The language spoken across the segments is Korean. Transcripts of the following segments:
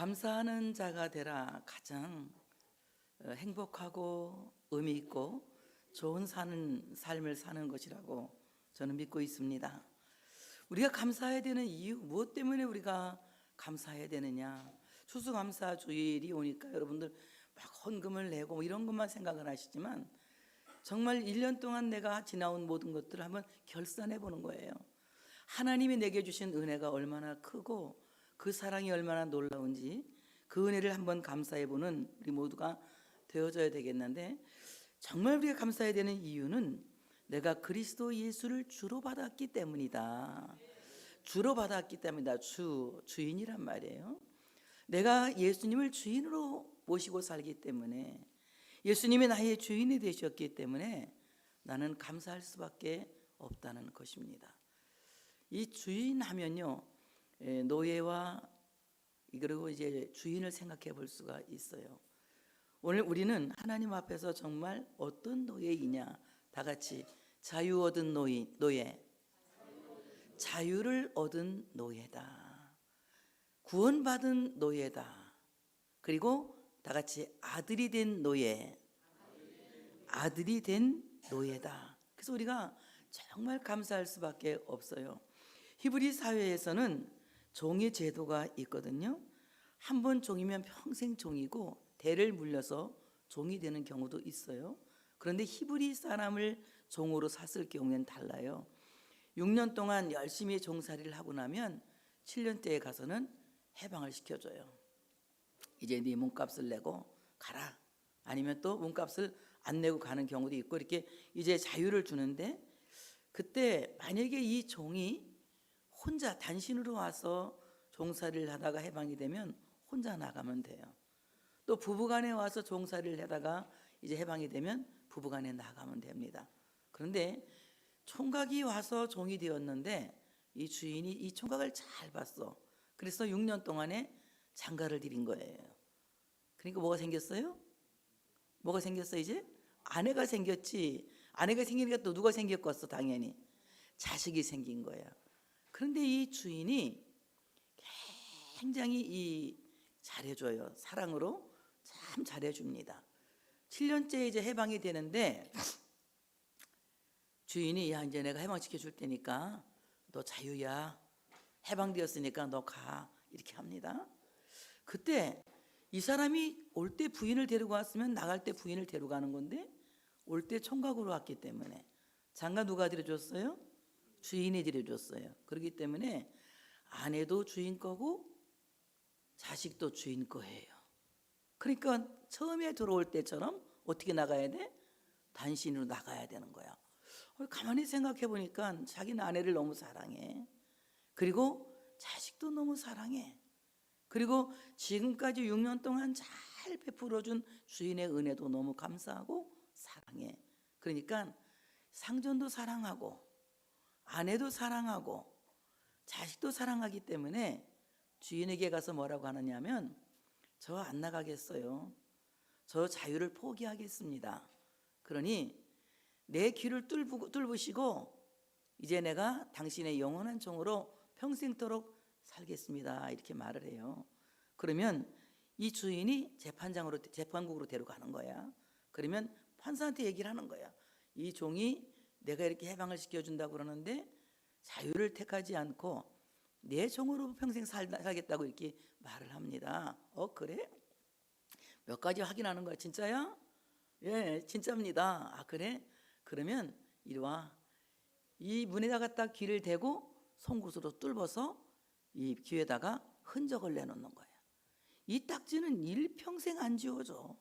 감사하는 자가 되라. 가장 행복하고 의미 있고 좋은 삶을 사는 것이라고 저는 믿고 있습니다. 우리가 감사해야 되는 이유, 무엇 때문에 우리가 감사해야 되느냐? 추수감사 주일이 오니까 여러분들 막 헌금을 내고 뭐 이런 것만 생각을 하시지만 정말 1년 동안 내가 지나온 모든 것들을 한번 결산해 보는 거예요. 하나님이 내게 주신 은혜가 얼마나 크고 그 사랑이 얼마나 놀라운지 그 은혜를 한번 감사해 보는 우리 모두가 되어져야 되겠는데, 정말 우리가 감사해야 되는 이유는 내가 그리스도 예수를 주로 받았기 때문이다. 주로 받았기 때문이다. 주인이란 말이에요. 내가 예수님을 주인으로 모시고 살기 때문에, 예수님이 나의 주인이 되셨기 때문에 나는 감사할 수밖에 없다는 것입니다. 이 주인 하면요, 노예와 그리고 이제 주인을 생각해 볼 수가 있어요. 오늘 우리는 하나님 앞에서 정말 어떤 노예이냐? 다 같이 자유 얻은 노예, 자유를 얻은 노예다. 구원받은 노예다. 그리고 다 같이 아들이 된 노예, 아들이 된 노예다. 그래서 우리가 정말 감사할 수밖에 없어요. 히브리 사회에서는 종의 제도가 있거든요. 한 번 종이면 평생 종이고 대를 물려서 종이 되는 경우도 있어요. 그런데 히브리 사람을 종으로 샀을 경우에는 달라요. 6년 동안 열심히 종살이를 하고 나면 7년째에 가서는 해방을 시켜줘요. 이제 네 몸값을 내고 가라. 아니면 또 몸값을 안 내고 가는 경우도 있고, 이렇게 이제 자유를 주는데, 그때 만약에 이 종이 혼자 단신으로 와서 종살이를 하다가 해방이 되면 혼자 나가면 돼요. 또 부부간에 와서 종살이를 하다가 이제 해방이 되면 부부간에 나가면 됩니다. 그런데 총각이 와서 종이 되었는데 이 주인이 이 총각을 잘 봤어. 그래서 6년 동안에 장가를 들인 거예요. 그러니까 뭐가 생겼어요? 뭐가 생겼어? 이제 아내가 생겼지. 아내가 생기니까 또 누가 생겼겠어? 당연히 자식이 생긴 거야. 그런데 이 주인이 굉장히 잘해줘요. 사랑으로 참 잘해줍니다. 7년째 이제 해방이 되는데 주인이, 야, 이제 내가 해방시켜 줄 테니까 너 자유야. 해방되었으니까 너 가. 이렇게 합니다. 그때 이 사람이 올 때 부인을 데리고 왔으면 나갈 때 부인을 데려가는 건데, 올 때 총각으로 왔기 때문에 장가 누가 들여줬어요? 주인이 들여줬어요. 그렇기 때문에 아내도 주인 거고 자식도 주인 거예요. 그러니까 처음에 들어올 때처럼 어떻게 나가야 돼? 단신으로 나가야 되는 거야. 가만히 생각해 보니까 자기는 아내를 너무 사랑해. 그리고 자식도 너무 사랑해. 그리고 지금까지 6년 동안 잘 베풀어준 주인의 은혜도 너무 감사하고 사랑해. 그러니까 상전도 사랑하고 아내도 사랑하고 자식도 사랑하기 때문에 주인에게 가서 뭐라고 하느냐면, 저 안 나가겠어요. 저 자유를 포기하겠습니다. 그러니 내 귀를 뚫으시고 이제 내가 당신의 영원한 종으로 평생토록 살겠습니다. 이렇게 말을 해요. 그러면 이 주인이 재판국으로 데려가는 거야. 그러면 판사한테 얘기를 하는 거야. 이 종이 내가 이렇게 해방을 시켜준다고 그러는데 자유를 택하지 않고 내 종으로 평생 살겠다고 이렇게 말을 합니다. 그래? 몇 가지 확인하는 거야. 진짜야? 예, 진짜입니다. 아, 그래? 그러면 이리 와. 이 문에다가 딱 귀를 대고 송곳으로 뚫어서 이 귀에다가 흔적을 내놓는 거야. 이 딱지는 일평생 안 지워져.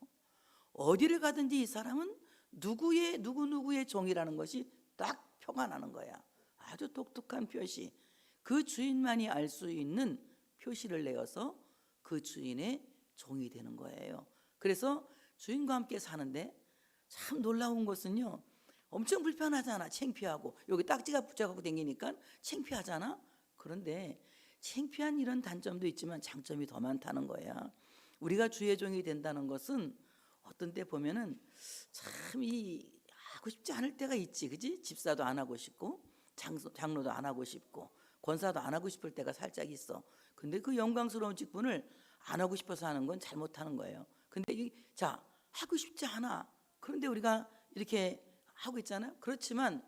어디를 가든지 이 사람은 누구누구의 종이라는 것이 딱 표가 나는 거야. 아주 독특한 표시. 그 주인만이 알 수 있는 표시를 내어서 그 주인의 종이 되는 거예요. 그래서 주인과 함께 사는데 참 놀라운 것은요, 엄청 불편하잖아. 창피하고 여기 딱지가 붙여갖고 다니니까 창피하잖아. 그런데 창피한 이런 단점도 있지만 장점이 더 많다는 거야. 우리가 주의 종이 된다는 것은 어떤 때 보면은 참 하고 싶지 않을 때가 있지, 그지? 집사도 안 하고 싶고 장로도 안 하고 싶고 권사도 안 하고 싶을 때가 살짝 있어. 근데 그 영광스러운 직분을 안 하고 싶어서 하는 건 잘못하는 거예요. 근데 자, 하고 싶지 않아. 그런데 우리가 이렇게 하고 있잖아요. 그렇지만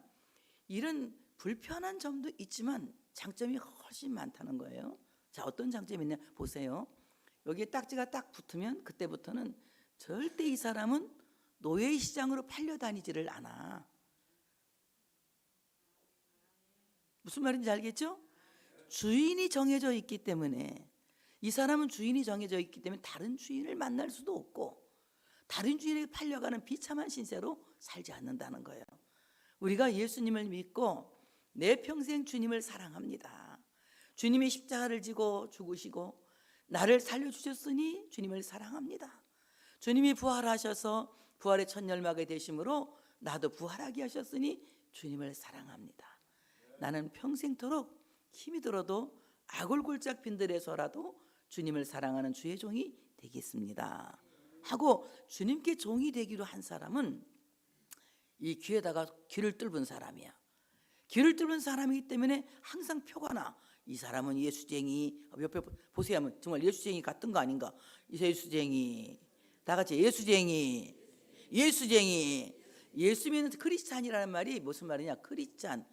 이런 불편한 점도 있지만 장점이 훨씬 많다는 거예요. 자, 어떤 장점이 있냐 보세요. 여기에 딱지가 딱 붙으면 그때부터는 절대 이 사람은 노예 시장으로 팔려다니지를 않아. 무슨 말인지 알겠죠? 주인이 정해져 있기 때문에, 이 사람은 주인이 정해져 있기 때문에 다른 주인을 만날 수도 없고 다른 주인에게 팔려가는 비참한 신세로 살지 않는다는 거예요. 우리가 예수님을 믿고 내 평생 주님을 사랑합니다. 주님이 십자가를 지고 죽으시고 나를 살려주셨으니 주님을 사랑합니다. 주님이 부활하셔서 부활의 첫 열마가 되심으로 나도 부활하게 하셨으니 주님을 사랑합니다. 나는 평생토록 힘이 들어도 아골골짝 빈들에서라도 주님을 사랑하는 주의 종이 되겠습니다 하고 주님께 종이 되기로 한 사람은 이 귀에다가 귀를 뚫은 사람이야. 귀를 뚫은 사람이기 때문에 항상 표가 나. 이 사람은 예수쟁이. 옆에 보세요 하면 정말 예수쟁이 같은 거 아닌가? 예수쟁이. 다 같이 예수쟁이. 예수쟁이. 예수 믿는 크리스찬이라는 말이 무슨 말이냐? 크리스찬.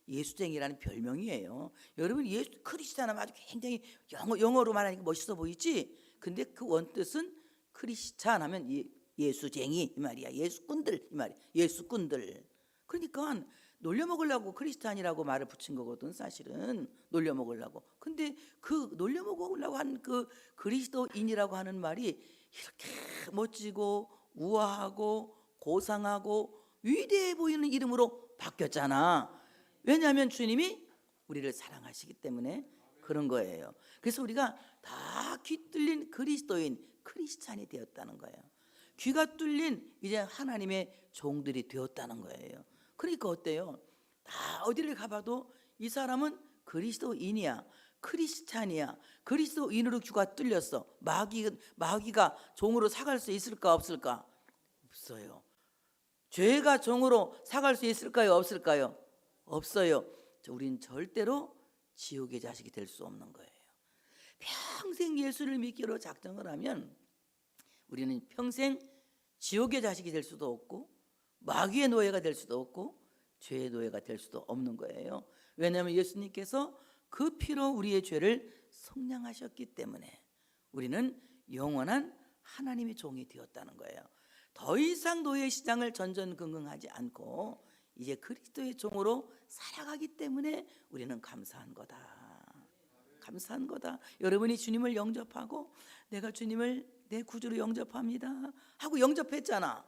예수쟁이라는 별명이에요. 여러분 크리스찬 하면 아주 굉장히 영어로 말하니까 멋있어 보이지? 근데 그 원뜻은 크리스찬 하면 예수쟁이 이 말이야. 예수꾼들 이 말이야. 예수꾼들. 그러니까 놀려먹으려고 크리스찬이라고 말을 붙인 거거든. 사실은 놀려먹으려고. 근데 그 놀려먹으려고 한 그 그리스도인이라고 하는 말이 이렇게 멋지고 우아하고 고상하고 위대해 보이는 이름으로 바뀌었잖아. 왜냐하면 주님이 우리를 사랑하시기 때문에 그런 거예요. 그래서 우리가 다 귀 뚫린 그리스도인, 크리스찬이 되었다는 거예요. 귀가 뚫린 이제 하나님의 종들이 되었다는 거예요. 그러니까 어때요? 다 어디를 가봐도 이 사람은 그리스도인이야, 크리스찬이야. 그리스도인으로 귀가 뚫렸어. 마귀가 종으로 사갈 수 있을까 없을까? 없어요. 죄가 종으로 사갈 수 있을까요 없을까요? 없어요. 우린 절대로 지옥의 자식이 될 수 없는 거예요. 평생 예수를 믿기로 작정을 하면 우리는 평생 지옥의 자식이 될 수도 없고 마귀의 노예가 될 수도 없고 죄의 노예가 될 수도 없는 거예요. 왜냐하면 예수님께서 그 피로 우리의 죄를 속량하셨기 때문에 우리는 영원한 하나님의 종이 되었다는 거예요. 더 이상 노예 시장을 전전긍긍하지 않고 이제 그리스도의 종으로 살아가기 때문에 우리는 감사한 거다. 감사한 거다. 여러분이 주님을 영접하고 내가 주님을 내 구주로 영접합니다 하고 영접했잖아.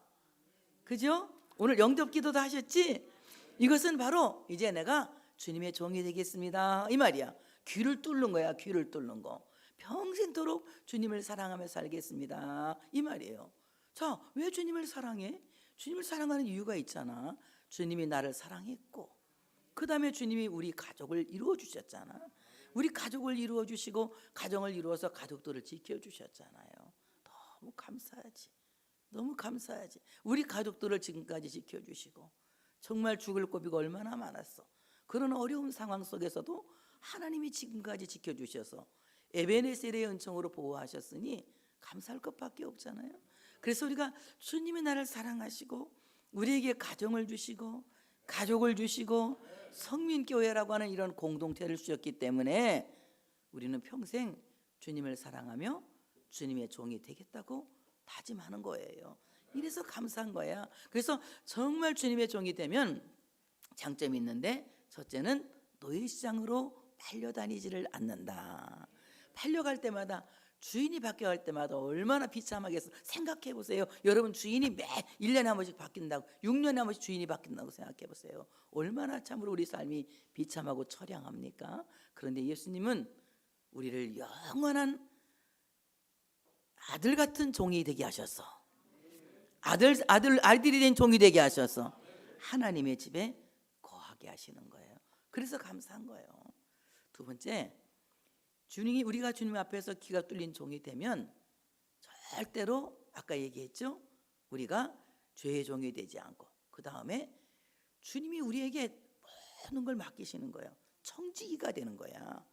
그죠? 오늘 영접 기도도 하셨지? 이것은 바로 이제 내가 주님의 종이 되겠습니다 이 말이야. 귀를 뚫는 거야. 귀를 뚫는 거. 평생토록 주님을 사랑하며 살겠습니다 이 말이에요. 자, 왜 주님을 사랑해? 주님을 사랑하는 이유가 있잖아. 주님이 나를 사랑했고 그 다음에 주님이 우리 가족을 이루어 주셨잖아. 우리 가족을 이루어 주시고 가정을 이루어서 가족들을 지켜주셨잖아요. 너무 감사하지. 너무 감사하지. 우리 가족들을 지금까지 지켜주시고 정말 죽을 고비가 얼마나 많았어. 그런 어려운 상황 속에서도 하나님이 지금까지 지켜주셔서 에베네셀의 은총으로 보호하셨으니 감사할 것밖에 없잖아요. 그래서 우리가 주님이 나를 사랑하시고 우리에게 가정을 주시고 가족을 주시고 성민교회라고 하는 이런 공동체를 주셨기 때문에 우리는 평생 주님을 사랑하며 주님의 종이 되겠다고 다짐하는 거예요. 이래서 감사한 거야. 그래서 정말 주님의 종이 되면 장점이 있는데 첫째는 노예시장으로 팔려다니지를 않는다. 팔려갈 때마다 주인이 바뀌어갈 때마다 얼마나 비참하겠어. 생각해 보세요. 여러분 주인이 매 1년에 한 번씩 바뀐다고 6년에 한 번씩 주인이 바뀐다고 생각해 보세요. 얼마나 참으로 우리 삶이 비참하고 처량합니까? 그런데 예수님은 우리를 영원한 아들 같은 종이 되게 하셔서 아들이 된 종이 되게 하셔서 하나님의 집에 거하게 하시는 거예요. 그래서 감사한 거예요. 두 번째, 우리가 주님 앞에서 귀가 뚫린 종이 되면 절대로 아까 얘기했죠. 우리가 죄의 종이 되지 않고 그 다음에 주님이 우리에게 모든 걸 맡기시는 거예요. 청지기가 되는 거야.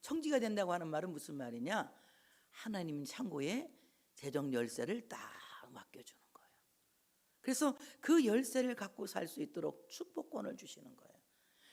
청지기가 된다고 하는 말은 무슨 말이냐? 하나님 창고에 재정 열쇠를 딱 맡겨주는 거예요. 그래서 그 열쇠를 갖고 살 수 있도록 축복권을 주시는 거예요.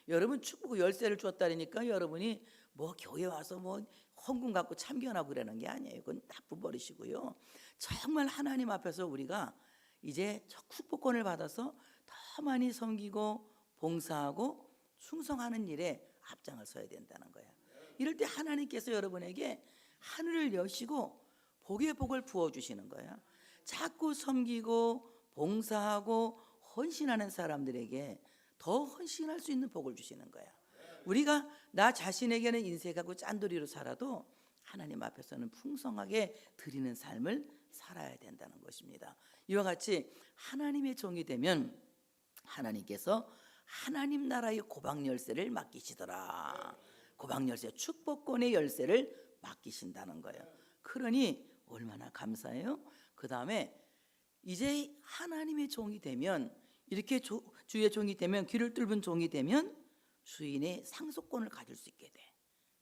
여러분 축복 열쇠를 줬다니까 여러분이 뭐 교회 와서 뭐 헌금 갖고 참견하고 그러는 게 아니에요. 그건 다 부버리시고요. 정말 하나님 앞에서 우리가 이제 축복권을 받아서 더 많이 섬기고 봉사하고 충성하는 일에 앞장을 서야 된다는 거예요. 이럴 때 하나님께서 여러분에게 하늘을 여시고 복의 복을 부어주시는 거예요. 자꾸 섬기고 봉사하고 헌신하는 사람들에게 더 헌신할 수 있는 복을 주시는 거야. 우리가 나 자신에게는 인색하고 짠돌이로 살아도 하나님 앞에서는 풍성하게 드리는 삶을 살아야 된다는 것입니다. 이와 같이 하나님의 종이 되면 하나님께서 하나님 나라의 고방 열쇠를 맡기시더라. 고방 열쇠, 축복권의 열쇠를 맡기신다는 거예요. 그러니 얼마나 감사해요. 그 다음에 이제 하나님의 종이 되면, 이렇게 주의 종이 되면, 귀를 뚫은 종이 되면 주인의 상속권을 가질 수 있게 돼.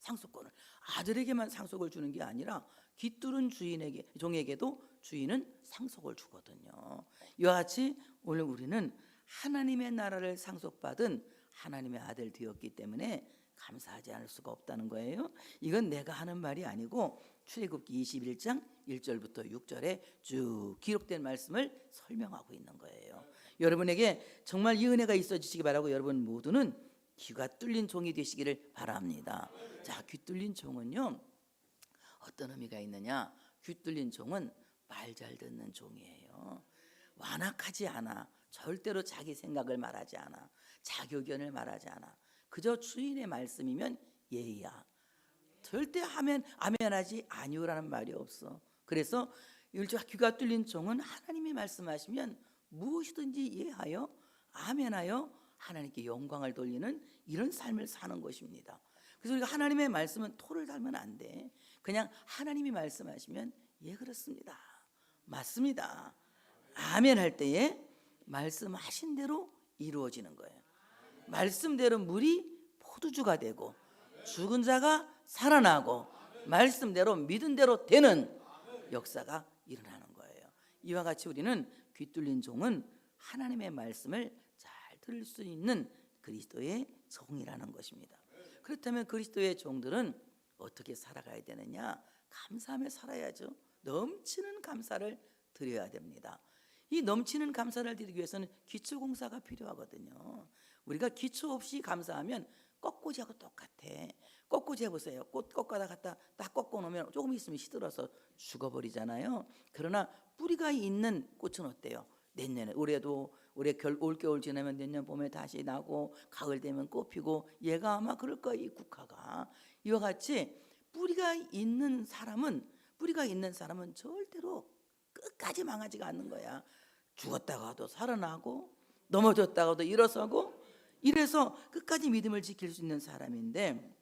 상속권을 아들에게만 상속을 주는 게 아니라 귀 뚫은 주인에게, 종에게도 주인은 상속을 주거든요. 이와 같이 오늘 우리는 하나님의 나라를 상속받은 하나님의 아들 되었기 때문에 감사하지 않을 수가 없다는 거예요. 이건 내가 하는 말이 아니고 출애굽기 21장 1절부터 6절에 쭉 기록된 말씀을 설명하고 있는 거예요. 여러분에게 정말 이 은혜가 있어지시기 바라고 여러분 모두는 귀가 뚫린 종이 되시기를 바랍니다. 자, 귀 뚫린 종은요 어떤 의미가 있느냐? 귀 뚫린 종은 말 잘 듣는 종이에요. 완악하지 않아. 절대로 자기 생각을 말하지 않아. 자기 의견을 말하지 않아. 그저 주인의 말씀이면 예의야. 절대 아멘하지 아니오라는 말이 없어. 그래서 귀가 뚫린 종은 하나님이 말씀하시면 무엇이든지 이해하여 아멘하여 하나님께 영광을 돌리는 이런 삶을 사는 것입니다. 그래서 우리가 하나님의 말씀은 토를 달면 안 돼. 그냥 하나님이 말씀하시면 예 그렇습니다, 맞습니다, 아멘 할 때에 말씀하신 대로 이루어지는 거예요. 말씀대로 물이 포도주가 되고 죽은 자가 살아나고 말씀대로 믿은 대로 되는 역사가 일어나는 거예요. 이와 같이 우리는 귀 뚫린 종은 하나님의 말씀을 잘 들을 수 있는 그리스도의 종이라는 것입니다. 그렇다면 그리스도의 종들은 어떻게 살아가야 되느냐? 감사하며 살아야죠. 넘치는 감사를 드려야 됩니다. 이 넘치는 감사를 드리기 위해서는 기초공사가 필요하거든요. 우리가 기초 없이 감사하면 꽃꽂이하고 똑같아. 꽃꽂이 해보세요. 꽃 꺾어다 갖다 딱 꺾어 놓으면 조금 있으면 시들어서 죽어버리잖아요. 그러나 뿌리가 있는 꽃은 어때요? 내년에 올해 올겨울 지나면 내년 봄에 다시 나고 가을 되면 꽃 피고 얘가 아마 그럴 거야. 이 국화가 이와 같이 뿌리가 있는 사람은 절대로 끝까지 망하지가 않는 거야. 죽었다가도 살아나고 넘어졌다가도 일어서고 이래서 끝까지 믿음을 지킬 수 있는 사람인데,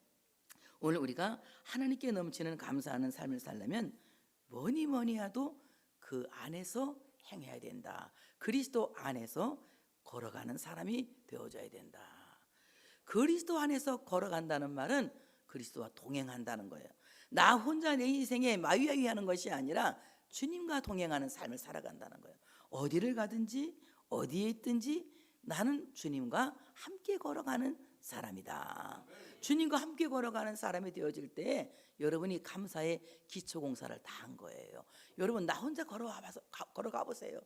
오늘 우리가 하나님께 넘치는 감사하는 삶을 살려면 뭐니 해도 그 안에서 행해야 된다. 그리스도 안에서 걸어가는 사람이 되어져야 된다. 그리스도 안에서 걸어간다는 말은 그리스도와 동행한다는 거예요. 나 혼자 내 인생에 마위하는 것이 아니라 주님과 동행하는 삶을 살아간다는 거예요. 어디를 가든지 어디에 있든지 나는 주님과 함께 걸어가는 사람이다. 주님과 함께 걸어가는 사람이 되어질 때 여러분이 감사의 기초공사를 다 한 거예요. 여러분 나 혼자 걸어가 보세요.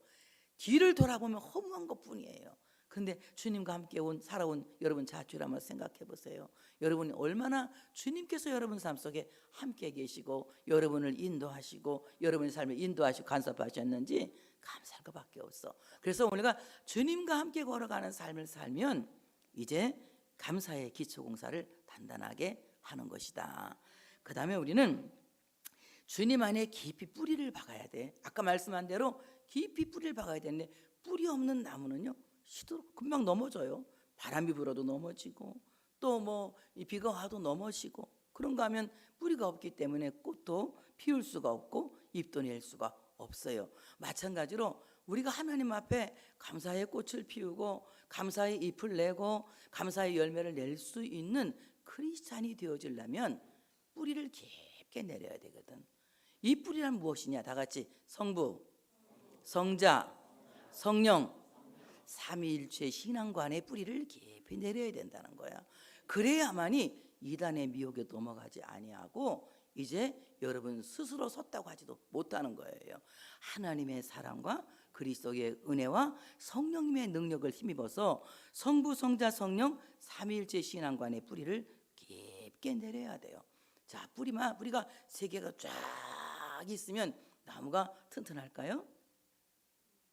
뒤를 돌아보면 허무한 것뿐이에요. 그런데 주님과 함께 살아온 여러분 자취를 한번 생각해 보세요. 여러분이 얼마나 주님께서 여러분 삶 속에 함께 계시고 여러분을 인도하시고 여러분의 삶을 인도하시고 간섭하셨는지 감사할 것밖에 없어. 그래서 우리가 주님과 함께 걸어가는 삶을 살면 이제 감사의 기초공사를 단단하게 하는 것이다. 그 다음에 우리는 주님 안에 깊이 뿌리를 박아야 돼. 아까 말씀한 대로 깊이 뿌리를 박아야 되는데 뿌리 없는 나무는요 금방 넘어져요. 바람이 불어도 넘어지고 또 비가 와도 넘어지고 그런가 하면 뿌리가 없기 때문에 꽃도 피울 수가 없고 잎도 낼 수가 없어요. 마찬가지로 우리가 하나님 앞에 감사의 꽃을 피우고 감사의 잎을 내고 감사의 열매를 낼 수 있는 크리스찬이 되어지려면 뿌리를 깊게 내려야 되거든. 이 뿌리란 무엇이냐? 다 같이 성부, 성자, 성령, 삼위일체 신앙관의 뿌리를 깊이 내려야 된다는 거야. 그래야만이 이단의 미혹에 넘어가지 아니하고 이제 여러분 스스로 섰다고 하지도 못하는 거예요. 하나님의 사랑과 그리스도의 은혜와 성령님의 능력을 힘입어서 성부, 성자, 성령 삼위일체 신앙관의 뿌리를 깊게 내려야 돼요. 자, 뿌리가 세 개가 쫙 있으면 나무가 튼튼할까요?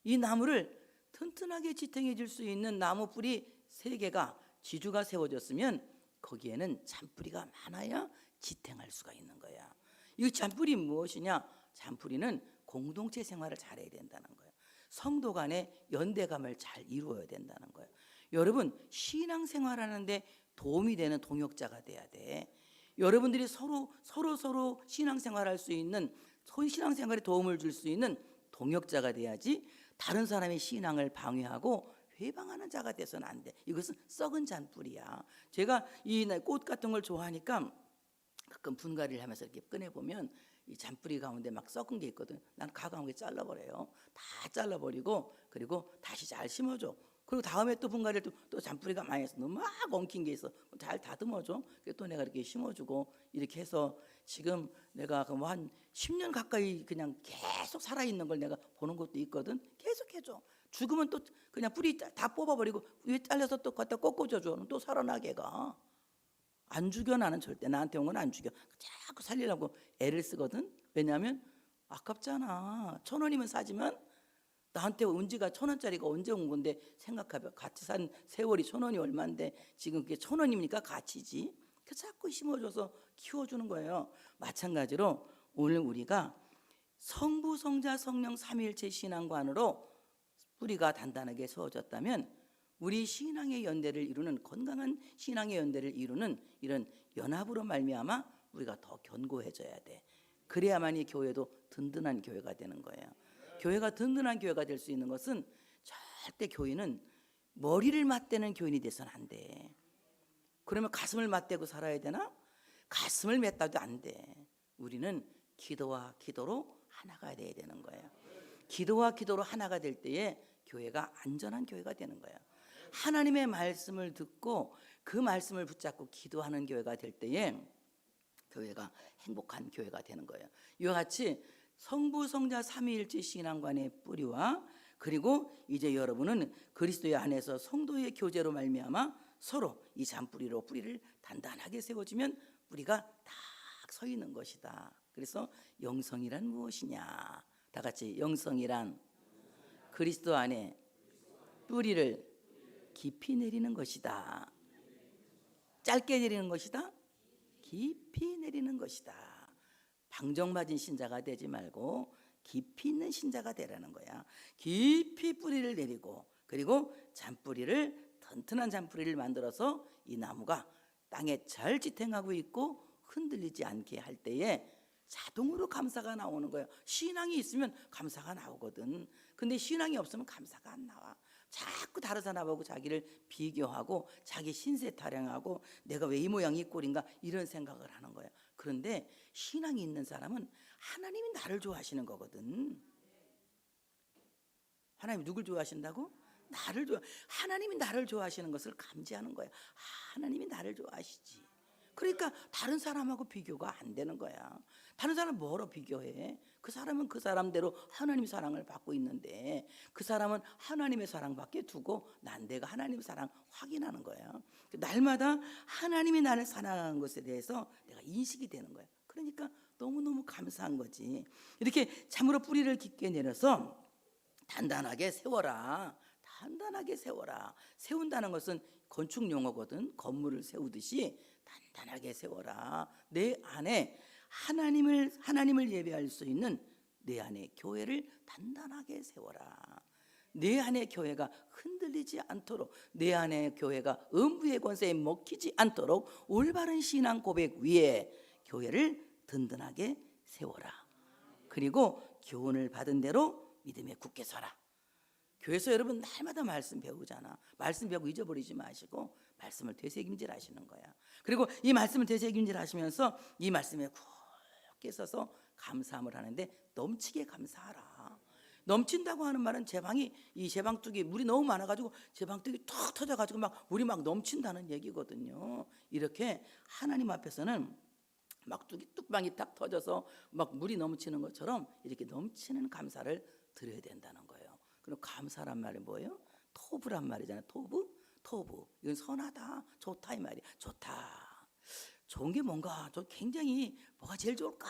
이 나무를 튼튼하게 지탱해 줄 수 있는 나무 뿌리 세 개가 지주가 세워졌으면 거기에는 잔뿌리가 많아야 지탱할 수가 있는 거야. 이 잔뿌리 무엇이냐? 잔뿌리는 공동체 생활을 잘해야 된다는 거예요. 성도 간의 연대감을 잘 이루어야 된다는 거예요. 여러분, 신앙생활하는데 도움이 되는 동역자가 돼야 돼. 여러분들이 서로 신앙생활할 수 있는, 신앙생활에 도움을 줄 수 있는 동역자가 돼야지 다른 사람의 신앙을 방해하고 회방하는 자가 돼서는 안 돼. 이것은 썩은 잔뿌리야. 제가 이 꽃 같은 걸 좋아하니까 가끔 분갈이를 하면서 이렇게 꺼내보면 이 잔뿌리 가운데 막 썩은 게 있거든. 난 가감하게 잘라버려요. 다 잘라버리고 그리고 다시 잘 심어줘. 그리고 다음에 또 분갈이를 또 잔뿌리가 많이 있어. 막 엉킨 게 있어. 잘 다듬어줘. 또 내가 이렇게 심어주고 이렇게 해서 지금 내가 뭐 한 10년 가까이 그냥 계속 살아있는 걸 내가 보는 것도 있거든. 계속 해줘. 죽으면 또 그냥 뿌리 다 뽑아버리고 위에 잘라서 또 갖다 꺾어줘. 또 살아나게 가. 안 죽여. 나는 절대 나한테 온 건 안 죽여. 자꾸 살리려고 애를 쓰거든. 왜냐하면 아깝잖아. 1,000원이면 사지만 나한테 은지가 1,000원짜리가 언제 온 건데 생각하면 같이 산 세월이 1,000원이 얼마인데 지금 그게 1,000원이니까 가치지. 그 자꾸 심어줘서 키워주는 거예요. 마찬가지로 오늘 우리가 성부, 성자, 성령 삼위일체 신앙관으로 뿌리가 단단하게 세워졌다면 우리 신앙의 연대를 이루는, 건강한 신앙의 연대를 이루는 이런 연합으로 말미암아 우리가 더 견고해져야 돼. 그래야만 이 교회도 든든한 교회가 되는 거예요. 교회가 든든한 교회가 될 수 있는 것은 절대 교인은 머리를 맞대는 교인이 돼서는 안 돼. 그러면 가슴을 맞대고 살아야 되나? 가슴을 맺다도 안 돼. 우리는 기도와 기도로 하나가 돼야 되는 거예요. 기도와 기도로 하나가 될 때에 교회가 안전한 교회가 되는 거예요. 하나님의 말씀을 듣고 그 말씀을 붙잡고 기도하는 교회가 될 때에 교회가 행복한 교회가 되는 거예요. 이와 같이 성부, 성자, 삼위일체 신앙관의 뿌리와 그리고 이제 여러분은 그리스도의 안에서 성도의 교제로 말미암아 서로 이 잔뿌리로 뿌리를 단단하게 세워주면 뿌리가 딱 서 있는 것이다. 그래서 영성이란 무엇이냐? 다 같이 영성이란 그리스도 안에 뿌리를 깊이 내리는 것이다. 짧게 내리는 것이다. 깊이 내리는 것이다. 방정맞은 신자가 되지 말고 깊이 있는 신자가 되라는 거야. 깊이 뿌리를 내리고 그리고 잔뿌리를, 튼튼한 잔뿌리를 만들어서 이 나무가 땅에 잘 지탱하고 있고 흔들리지 않게 할 때에 자동으로 감사가 나오는 거예요. 신앙이 있으면 감사가 나오거든. 근데 신앙이 없으면 감사가 안 나와. 자꾸 다른 사람하고 자기를 비교하고 자기 신세 타령하고 내가 왜 이 모양 이 꼴인가 이런 생각을 하는 거예요. 그런데 신앙이 있는 사람은 하나님이 나를 좋아하시는 거거든. 하나님이 누굴 좋아하신다고? 하나님이 나를 좋아하시는 것을 감지하는 거야. 하나님이 나를 좋아하시지. 그러니까 다른 사람하고 비교가 안 되는 거야. 다른 사람 뭐로 비교해? 그 사람은 그 사람대로 하나님 사랑을 받고 있는데 그 사람은 하나님의 사랑밖에 두고 난 내가 하나님 사랑 확인하는 거야. 날마다 하나님이 나를 사랑하는 것에 대해서 내가 인식이 되는 거야. 그러니까 너무너무 감사한 거지. 이렇게 참으로 뿌리를 깊게 내려서 단단하게 세워라. 단단하게 세워라. 세운다는 것은 건축 용어거든. 건물을 세우듯이 단단하게 세워라. 내 안에 하나님을 예배할 수 있는 내 안에 교회를 단단하게 세워라. 내 안에 교회가 흔들리지 않도록, 내 안에 교회가 음부의 권세에 먹히지 않도록 올바른 신앙 고백 위에 교회를 든든하게 세워라. 그리고 교훈을 받은 대로 믿음에 굳게 서라. 교회에서 여러분 날마다 말씀 배우잖아. 말씀 배우고 잊어버리지 마시고 말씀을 되새김질 하시는 거야. 그리고 이 말씀을 되새김질 하시면서 이 말씀에 굳게 서서 감사함을 하는데 넘치게 감사하라. 넘친다고 하는 말은 이 제방뚝이 물이 너무 많아가지고 제방뚝이 툭 터져가지고 막 물이 막 넘친다는 얘기거든요. 이렇게 하나님 앞에서는 막 뚝방이 딱 터져서 막 물이 넘치는 것처럼 이렇게 넘치는 감사를 드려야 된다는 거예요. 그럼 감사란 말이 뭐예요? 토부란 말이잖아요. 토부. 이건 선하다, 좋다 이 말이에요. 좋다. 좋은 게 뭔가 굉장히 뭐가 제일 좋을까?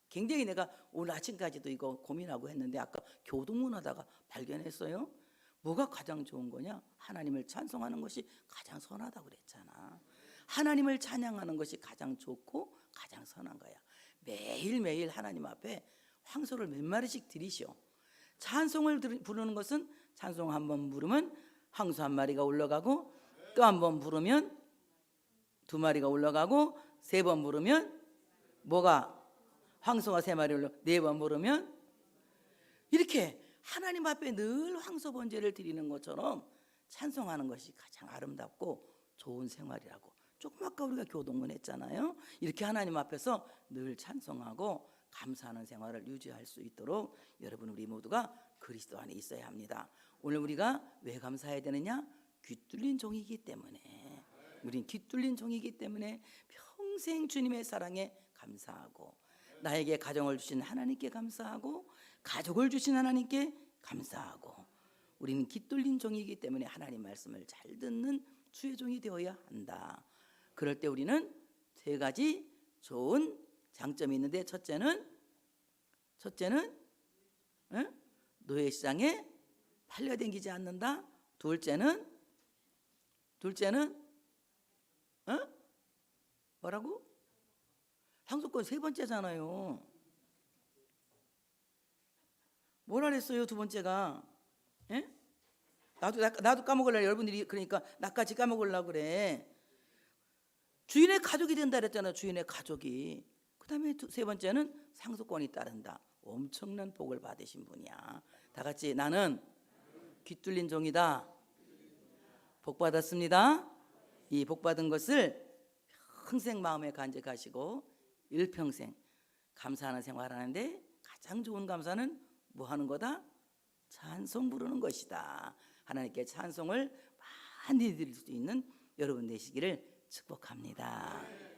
굉장히 내가 오늘 아침까지도 이거 고민하고 했는데 아까 교동문 하다가 발견했어요. 뭐가 가장 좋은 거냐? 하나님을 찬송하는 것이 가장 선하다고 그랬잖아. 하나님을 찬양하는 것이 가장 좋고 가장 선한 거야. 매일매일 하나님 앞에 황소를 몇 마리씩 드리시오. 찬송을 부르는 것은 찬송 한 번 부르면 황소 한 마리가 올라가고, 또 한 번 부르면 두 마리가 올라가고, 세 번 부르면 뭐가 황소가 세 마리 올라, 네 번 부르면, 이렇게 하나님 앞에 늘 황소 번제를 드리는 것처럼 찬송하는 것이 가장 아름답고 좋은 생활이라고. 조금 아까 우리가 교동문 했잖아요. 이렇게 하나님 앞에서 늘 찬송하고 감사하는 생활을 유지할 수 있도록 여러분 우리 모두가 그리스도 안에 있어야 합니다. 오늘 우리가 왜 감사해야 되느냐? 귀 뚫린 종이기 때문에. 우린 귀 뚫린 종이기 때문에 평생 주님의 사랑에 감사하고, 나에게 가정을 주신 하나님께 감사하고, 가족을 주신 하나님께 감사하고, 우리는 귀 뚫린 종이기 때문에 하나님 말씀을 잘 듣는 주의 종이 되어야 한다. 그럴 때 우리는 세 가지 좋은 장점이 있는데, 첫째는 노예시장에 팔려댕기지 않는다. 둘째는 뭐라고? 상속권 세 번째잖아요. 뭐라 그랬어요? 두 번째가? 예? 나도 까먹으려고, 여러분들이 그러니까 나까지 까먹으려고 그래. 주인의 가족이 된다 그랬잖아요. 주인의 가족이. 그 다음에 세 번째는 상속권이 따른다. 엄청난 복을 받으신 분이야. 다 같이 나는 귀 뚫린 종이다. 복 받았습니다. 이 복 받은 것을 평생 마음에 간직하시고 일평생 감사하는 생활하는데 가장 좋은 감사는 뭐 하는 거다? 찬송 부르는 것이다. 하나님께 찬송을 많이 드릴 수 있는 여러분 되시기를 축복합니다.